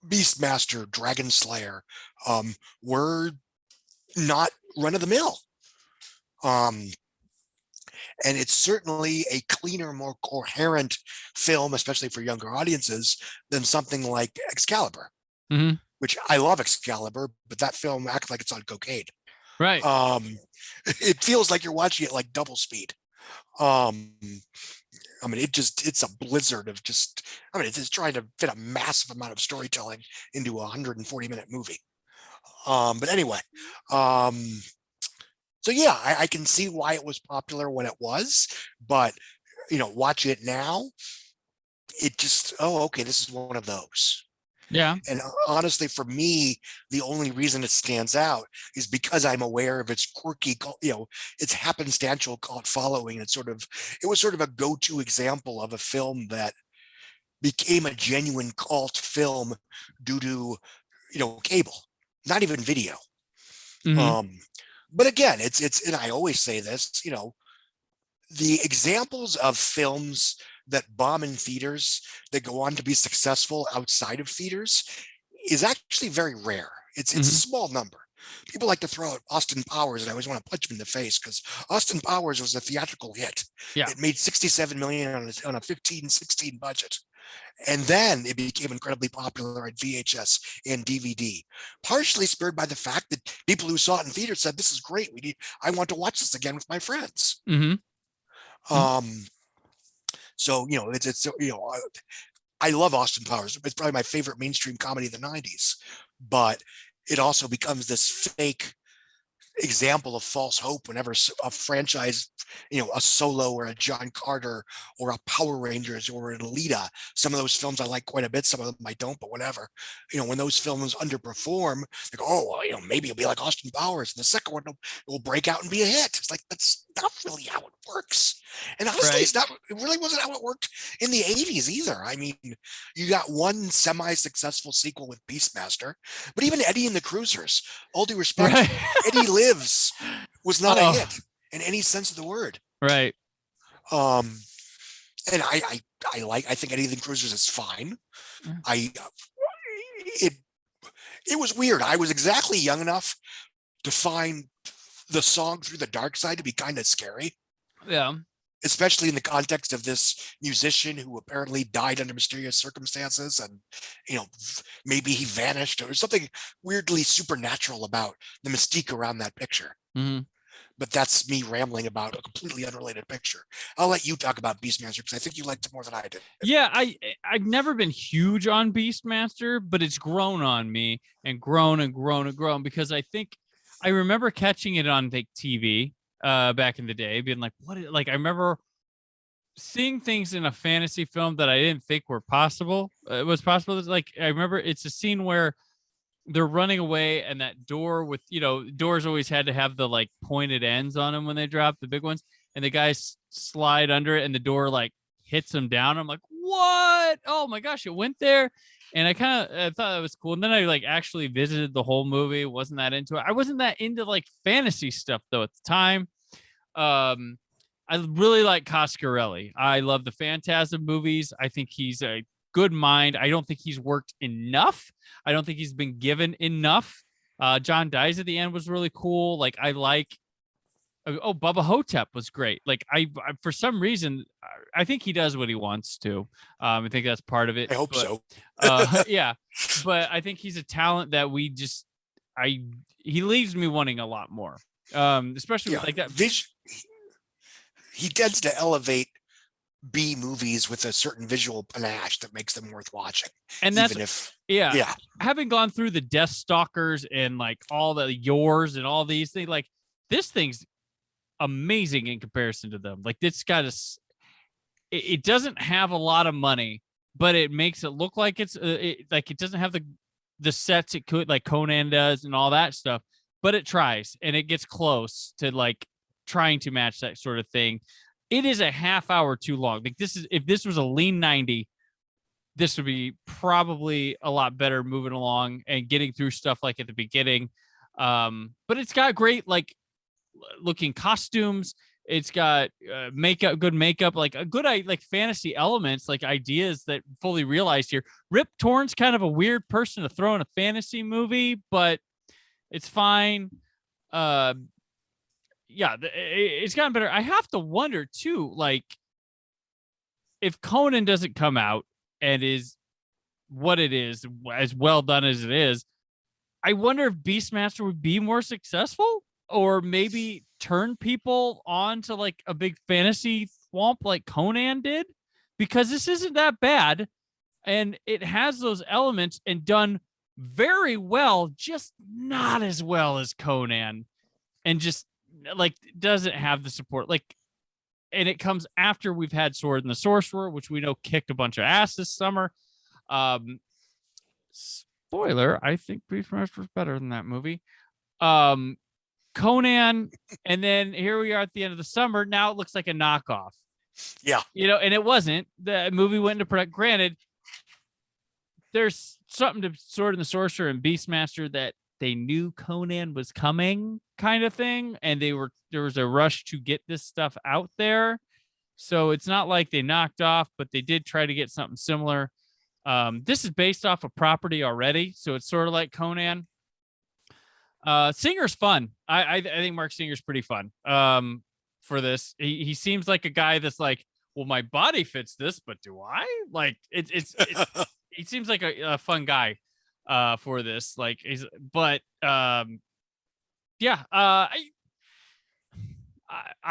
Beastmaster, Dragon Slayer, were not run of the mill. And it's certainly a cleaner, more coherent film, especially for younger audiences, than something like Excalibur, mm-hmm. which I love Excalibur, but that film acts like it's on cocaine. Right. It feels like you're watching it like double speed. I mean, it's a blizzard of it's trying to fit a massive amount of storytelling into a 140-minute movie. But anyway, so yeah, I can see why it was popular when it was, but watching it now, it just, okay, this is one of those. Yeah. And honestly, for me, the only reason it stands out is because I'm aware of its quirky, its happenstantial cult following. It was sort of a go-to example of a film that became a genuine cult film due to, cable, not even video. Mm-hmm. But again, it's, and I always say this, the examples of films that bomb in theaters that go on to be successful outside of theaters is actually very rare. It's a small number. People like to throw out Austin Powers, and I always want to punch them in the face, because Austin Powers was a theatrical hit. Yeah. It made $67 million on a 15-16 budget. And then it became incredibly popular at VHS and DVD, partially spurred by the fact that people who saw it in theaters said, "This is great. I want to watch this again with my friends." Mm-hmm. So I love Austin Powers. It's probably my favorite mainstream comedy of the 90s, but it also becomes this fake example of false hope whenever a franchise, a Solo or a John Carter or a Power Rangers or an Alita, some of those films I like quite a bit, some of them I don't, but whatever, when those films underperform, they go, maybe it'll be like Austin Powers, and the second one will break out and be a hit. It's like, that's not really how it works. And honestly, Right. It really wasn't how it worked in the 80s either. I mean, you got one semi-successful sequel with Beastmaster, but even Eddie and the Cruisers, all due respect, Right. Eddie Lives was not a hit in any sense of the word. Right. And I think Eddie and the Cruisers is fine. It was weird. I was exactly young enough to find the song Through the Dark Side to be kind of scary. Yeah. especially in the context of this musician who apparently died under mysterious circumstances, and maybe he vanished, or something weirdly supernatural about the mystique around that picture. Mm-hmm. But that's me rambling about a completely unrelated picture. I'll let you talk about Beastmaster because I think you liked it more than I did. Yeah, I've never been huge on Beastmaster, but it's grown on me and grown and grown and grown, because I think I remember catching it on like TV back in the day, being like, what is, like, I remember seeing things in a fantasy film that I didn't think were possible. It was possible. It's like, I remember it's a scene where they're running away, and that door with, doors always had to have the like pointed ends on them when they drop, the big ones, and the guys slide under it and the door like hits them down. I'm like, what? Oh my gosh, it went there. And I thought that was cool. And then I like actually visited the whole movie. Wasn't that into it. I wasn't that into like fantasy stuff though at the time. I really like Coscarelli. I love the Phantasm movies. I think he's a good mind. I don't think he's worked enough. I don't think he's been given enough. John Dies at the end was really cool. Like, I like, Bubba Hotep was great. Like, I for some reason, I think he does what he wants to. I think that's part of it. I hope so. Yeah, but I think he's a talent that he leaves me wanting a lot more. Especially with like that vision. He tends to elevate B movies with a certain visual panache that makes them worth watching. And that's having gone through the Death Stalkers and like all the Yours and all these things, like this thing's amazing in comparison to them. Like, it's got it doesn't have a lot of money, but it makes it look like it doesn't have the sets it could, like Conan does and all that stuff, but it tries and it gets close to like trying to match that sort of thing. It is a half hour too long. Like, if this was a lean 90, this would be probably a lot better moving along and getting through stuff like at the beginning. But it's got great like looking costumes. It's got good makeup, like a good like fantasy elements, like ideas that fully realized here. Rip Torn's kind of a weird person to throw in a fantasy movie, but it's fine. Yeah, it's gotten better. I have to wonder too, like, if Conan doesn't come out and is what it is, as well done as it is, I wonder if Beastmaster would be more successful, or maybe turn people on to like a big fantasy swamp like Conan did, because this isn't that bad and it has those elements and done very well, just not as well as Conan, and just like doesn't have the support. Like, and it comes after we've had Sword and the Sorcerer, which we know kicked a bunch of ass this summer. Spoiler, I think Beastmaster was better than that movie. Conan, and then here we are at the end of the summer. Now it looks like a knockoff. Yeah. And it wasn't. The movie went into production. Granted, there's something to Sword and the Sorcerer and Beastmaster that they knew Conan was coming, kind of thing, and there was a rush to get this stuff out there. So it's not like they knocked off, but they did try to get something similar. This is based off a property already, so it's sort of like Conan. Singer's fun. I think Mark Singer's pretty fun. For this, he seems like a guy that's like, well, my body fits this, but do I? Like, it's he seems like a fun guy for this. Like, I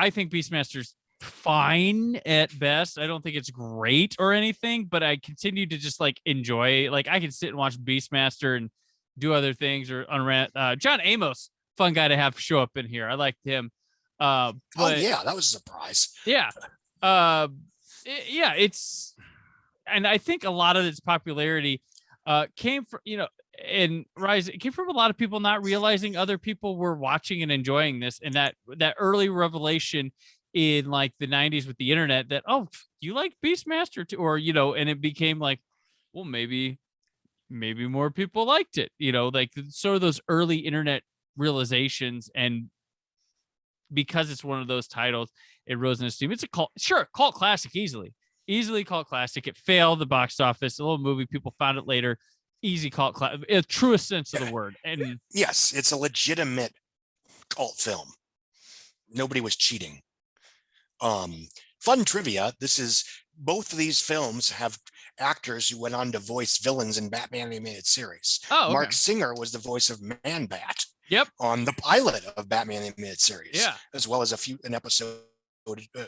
think Beastmaster's fine at best. I don't think it's great or anything, but I continue to just like enjoy. Like, I can sit and watch Beastmaster and do other things, or on John Amos, fun guy to have show up in here. I liked him. But, that was a surprise. Yeah. It's, and I think a lot of its popularity came from, and rise. It came from a lot of people not realizing other people were watching and enjoying this, and that early revelation in like the 90s with the internet that, oh, you like Beastmaster too, or and it became like, well, maybe more people liked it, like sort of those early internet realizations. And because it's one of those titles, it rose in esteem. It's a cult classic, easily cult classic. It failed the box office, a little movie, people found it later. Easy cult classic, in the truest sense of the word. And yes, it's a legitimate cult film. Nobody was cheating. Fun trivia. Both of these films have actors who went on to voice villains in Batman animated series. Oh, okay. Mark Singer was the voice of Man-Bat. Yep. On the pilot of Batman animated series. Yeah. As well as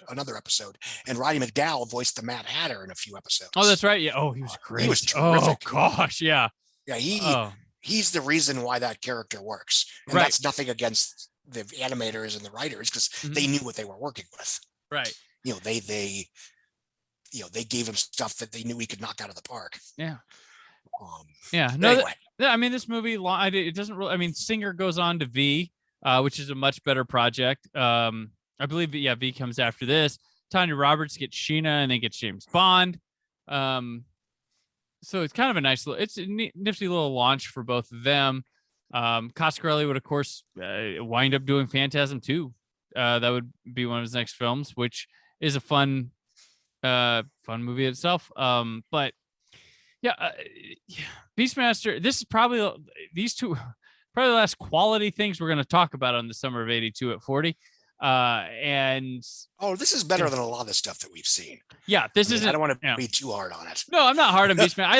another episode. And Roddy McDowall voiced the Mad Hatter in a few episodes. Oh, that's right. Yeah. Oh, he was great. He was terrific. Oh gosh, yeah. Yeah, he's the reason why that character works. And Right. that's nothing against the animators and the writers, because they knew what they were working with. Right. They gave him stuff that they knew he could knock out of the park. Yeah. Yeah. No, Anyway. I mean, this movie, it doesn't really, I mean, Singer goes on to V, which is a much better project. I believe, V comes after this. Tanya Roberts gets Sheena and then gets James Bond. So it's kind of a nice little, it's a nifty little launch for both of them. Coscarelli would, of course, wind up doing Phantasm 2. That would be one of his next films, which is a fun movie itself. But yeah, Beastmaster, this is probably these two, probably the last quality things we're going to talk about on the summer of 82 at 40. And this is better than a lot of the stuff that we've seen. Yeah, I don't want to be too hard on it. No, I'm not hard on Beastmaster. I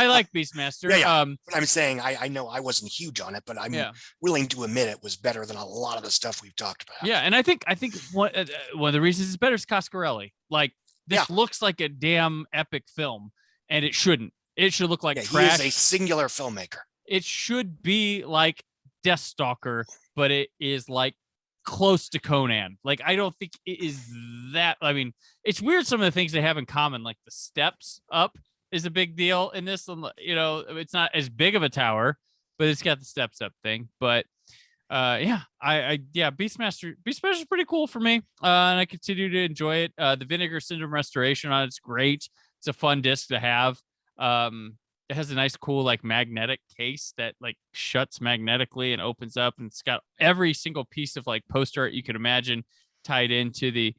like Beastmaster. Yeah. But I'm saying I know I wasn't huge on it, but I'm willing to admit it was better than a lot of the stuff we've talked about. Yeah, and I think one of the reasons it's better is Coscarelli. Like, this looks like a damn epic film, and it shouldn't. It should look like trash. He is a singular filmmaker. It should be like Deathstalker, but it is like close to Conan. Like, I don't think it is that. I mean, it's weird, some of the things they have in common, like the steps up is a big deal in this. It's not as big of a tower, but it's got the steps up thing. But Beastmaster is pretty cool for me, and I continue to enjoy it. The Vinegar Syndrome restoration on it's great. It's a fun disc to have. It has a nice, cool, like, magnetic case that, like, shuts magnetically and opens up, and it's got every single piece of, like, poster art you could imagine tied into the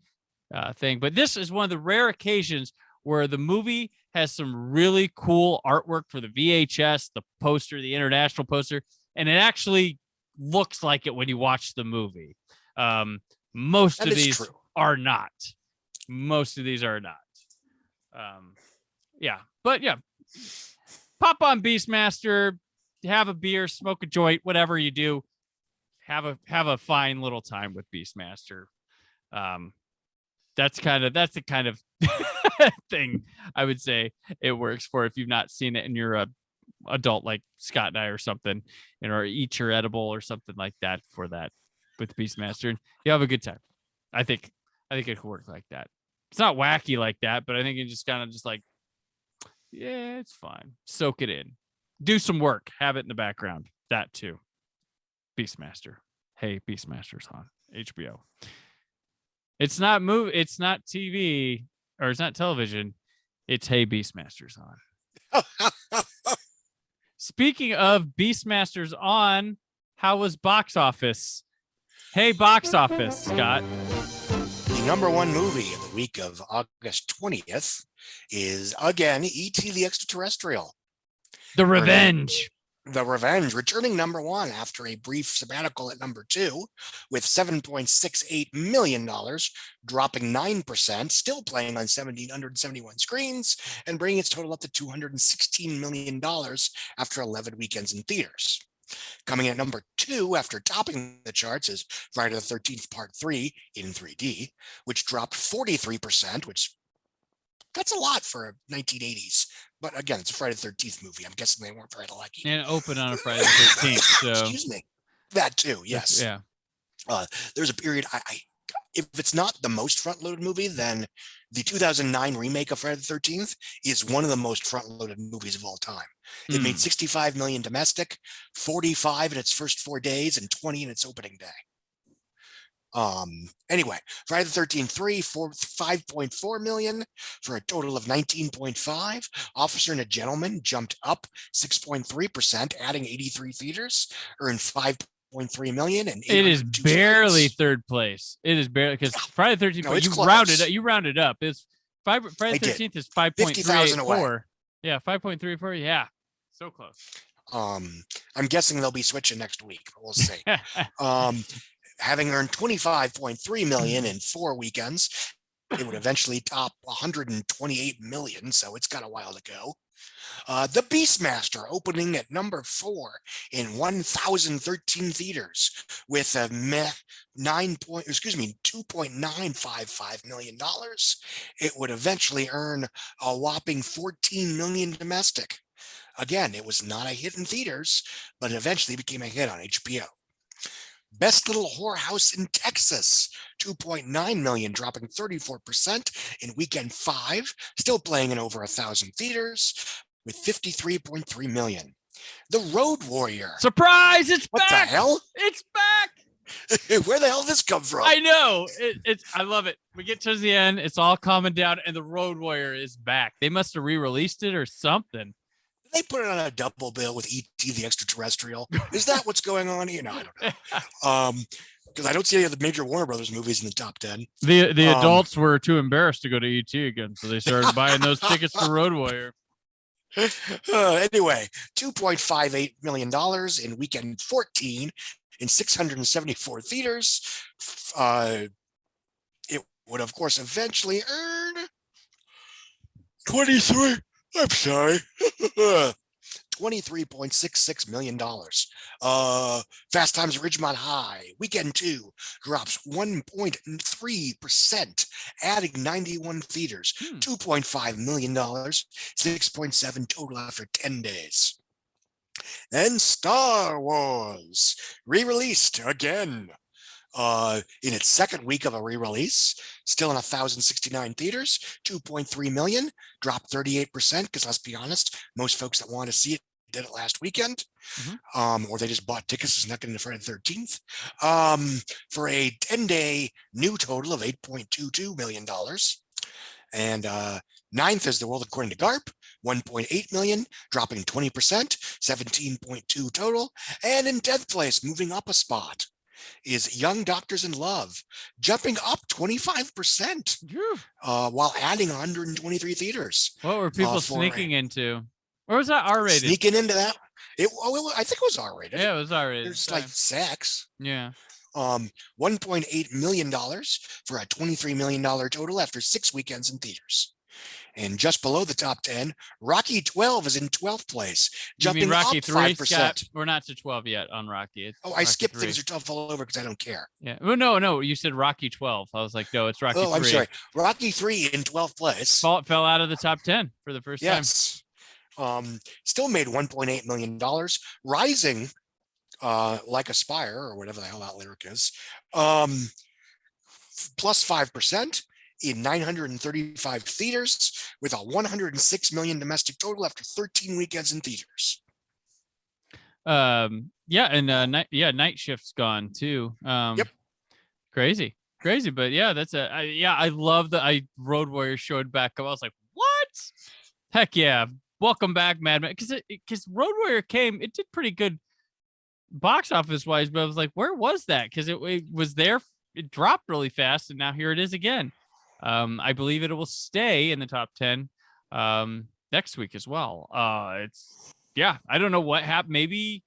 thing. But this is one of the rare occasions where the movie has some really cool artwork for the VHS, the poster, the international poster, and it actually looks like it when you watch the movie. Most of these are not. Pop on Beastmaster, have a beer, smoke a joint, whatever you do, have a fine little time with Beastmaster. That's the kind of thing I would say it works for if you've not seen it and you're a adult like Scott and I or something, or eat your edible or something like that for that with Beastmaster, and you have a good time. I think it could work like that. It's not wacky like that, but I think it just kind of just like, yeah, it's fine. Soak it in. Do some work. Have it in the background. That too. Beastmaster. Hey, Beastmaster's on HBO. It's not It's not TV, or it's not television. It's Hey, Beastmaster's on. Speaking of Beastmasters on, how was box office? Hey, box office, Scott. The number one movie of the week of August 20th is, again, E.T. the Extraterrestrial. The Revenge. The Revenge, returning number one after a brief sabbatical at number two, with $7.68 million, dropping 9%, still playing on 1,771 screens, and bringing its total up to $216 million after 11 weekends in theaters. Coming in at number two after topping the charts is Friday the 13th Part 3 in 3D, which dropped 43%, which that's a lot for a 1980s. But again, it's a Friday the 13th movie. I'm guessing they weren't very lucky. And open on a Friday the 13th. So. Excuse me. That too, yes. Yeah. There's a period, if it's not the most front-loaded movie, then the 2009 remake of Friday the 13th is one of the most front-loaded movies of all time. It made 65 million domestic, 45 in its first 4 days, and 20 in its opening day. Anyway, Friday the 13th 3 for 5.4 million for a total of 19.5. Officer and a Gentleman jumped up 6.3%, adding 83 theaters, earned 5.3 million, and it is barely third place. It is barely, because Friday the 13th, no, you rounded up. It's Friday the 13th is 5.34. Yeah, 5.34. Yeah, so close. I'm guessing they'll be switching next week, but we'll see. Having earned 25.3 million in 4 weekends, It would eventually top 128 million, so it's got a while to go. The Beastmaster opening at number 4 in 1,013 theaters with a $2.955 million. It would eventually earn a whopping 14 million domestic. Again, it was not a hit in theaters, but it eventually became a hit on HBO. Best Little Whorehouse in Texas, 2.9 million, dropping 34% in weekend 5, still playing in over 1,000 theaters with 53.3 million. The Road Warrior. Surprise! It's what back. What the hell? It's back. Where the hell did this come from? I know. I love it. We get to the end. It's all calming down, and the Road Warrior is back. They must have re-released it or something. They put it on a double bill with E.T. the Extraterrestrial. Is that what's going on here? No, I don't know. Because I don't see any of the major Warner Brothers movies in the top 10. The adults were too embarrassed to go to E.T. again, so they started buying those tickets to Road Warrior. Anyway, $2.58 million in weekend 14 in 674 theaters. It would, of course, eventually earn 23.66 million dollars. Fast Times at Ridgemont High, weekend 2 drops 1.3%, adding 91 theaters, $2.5 million, 6.7 total after 10 days. Then Star Wars, re-released again. In its second week of a re-release, still in 1,069 theaters, 2.3 million, dropped 38%, because let's be honest, most folks that want to see it did it last weekend, or they just bought tickets and snuck it into Friday the 13th, for a 10-day new total of $8.22 million. And ninth is The World According to Garp, 1.8 million, dropping 20%, 17.2 total. And in 10th place, moving up a spot, is Young Doctors in Love, jumping up 25%, while adding 123 theaters. What were people sneaking into? Or was that R-rated? Sneaking into that? I think it was R-rated. Yeah, it was R-rated. There's like sex. Yeah. $1.8 million for a $23 million total after 6 weekends in theaters. And just below the top 10, Rocky 12 is in 12th place, jumping Rocky up 3? 5%. Scott, we're not to 12 yet on Rocky. I Rocky skipped 3. things are tough all over because I don't care. Yeah. Well, no. You said Rocky 12. I was like, no, it's Rocky 3. Oh, I'm sorry. Rocky 3 in 12th place. Fell out of the top 10 for the first time. Yes. Still made $1.8 million, rising like Aspire, or whatever the hell that lyric is, plus 5% in 935 theaters with a 106 million domestic total after 13 weekends in theaters. And Night Shift's gone too. Yep. Crazy, but yeah, that's I love that Road Warrior showed back up. I was like, what? Heck yeah. Welcome back, Madman. Because Road Warrior came, it did pretty good box office wise, but I was like, where was that? Because it was there, it dropped really fast, and now here it is again. I believe it will stay in the top 10 next week as well. I don't know what happened. I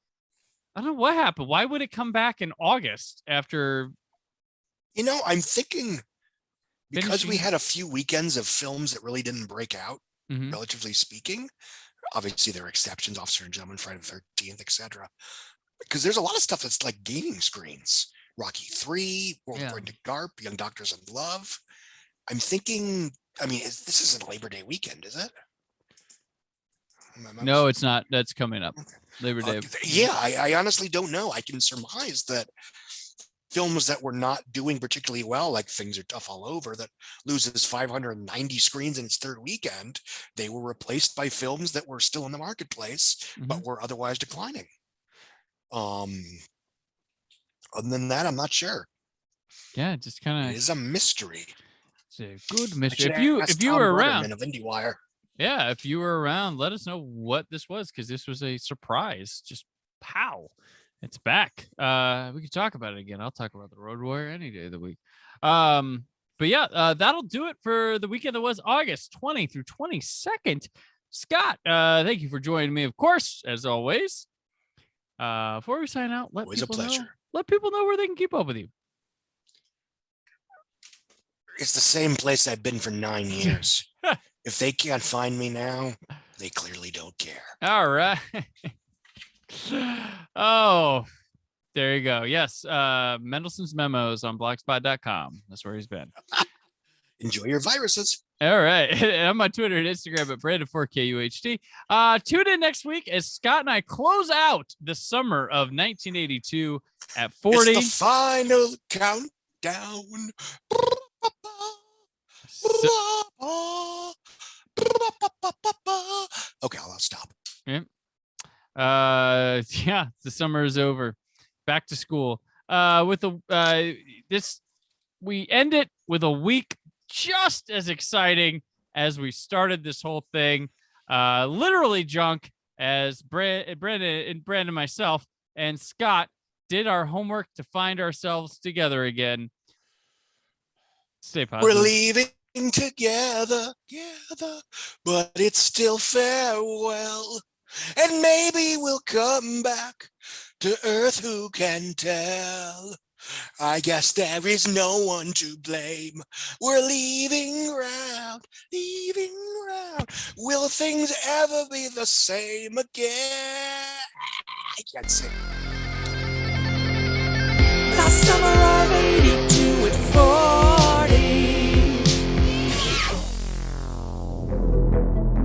don't know what happened. Why would it come back in August after? I'm thinking because we had a few weekends of films that really didn't break out, relatively speaking. Obviously, there are exceptions, Officer and Gentleman, Friday the 13th, etc. Because there's a lot of stuff that's like gaining screens. Rocky 3, World According to Garp, Young Doctors in Love. I'm thinking, this isn't Labor Day weekend, is it? No, it's not. That's coming up. Labor Day. I honestly don't know. I can surmise that films that were not doing particularly well, like Things Are Tough All Over, that loses 590 screens in its third weekend, they were replaced by films that were still in the marketplace, but were otherwise declining. Other than that, I'm not sure. Yeah, just kind of. It is a mystery. It's a good mystery. If you were around, of IndieWire. Yeah, if you were around, let us know what this was, because this was a surprise. Just pow, it's back. We could talk about it again. I'll talk about the Road Warrior any day of the week. But yeah, that'll do it for the weekend that was August 20 through 22nd. Scott, thank you for joining me, of course, as always. Before we sign out, let people know where they can keep up with you. It's the same place I've been for 9 years. If they can't find me now, they clearly don't care. All right. Oh, there you go. Yes. Mendelson's Memos on blogspot.com. That's where he's been. Enjoy your viruses. All right. I'm on Twitter and Instagram at Brandon4KUHD. Tune in next week as Scott and I close out the summer of 1982 at 40. It's the final countdown. Okay, I'll stop. Yeah. Yeah, the summer is over. Back to school. We end it with a week just as exciting as we started this whole thing. Literally junk, as Brandon and myself and Scott did our homework to find ourselves together again. Stay positive. We're leaving together, but it's still farewell. And maybe we'll come back to Earth, who can tell? I guess there is no one to blame. We're leaving round. Will things ever be the same again? I can't sing. The summer of 82 at 40.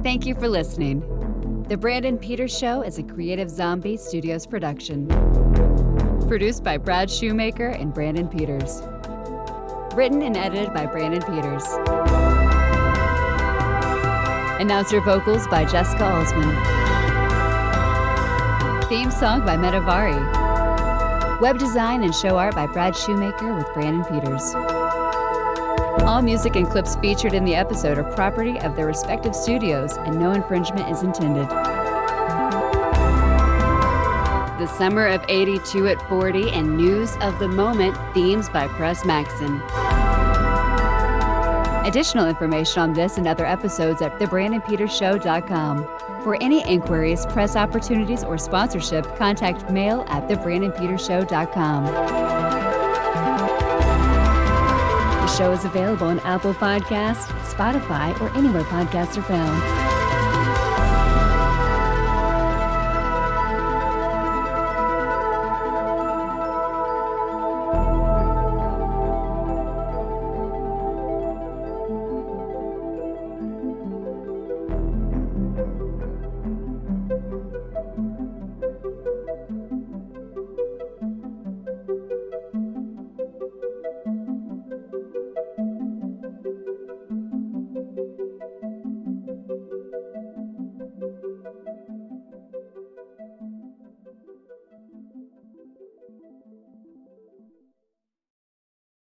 Thank you for listening. The Brandon Peters Show is a Creative Zombie Studios production. Produced by Brad Shoemaker and Brandon Peters. Written and edited by Brandon Peters. Announcer vocals by Jessica Alsman. Theme song by Metavari. Web design and show art by Brad Shoemaker with Brandon Peters. All music and clips featured in the episode are property of their respective studios, and no infringement is intended. The Summer of 82 at 40 and News of the Moment themes by Press Maxon. Additional information on this and other episodes at thebrandonpetershow.com. For any inquiries, press opportunities, or sponsorship, contact mail@thebrandonpetershow.com. The show is available on Apple Podcasts, Spotify, or anywhere podcasts are found.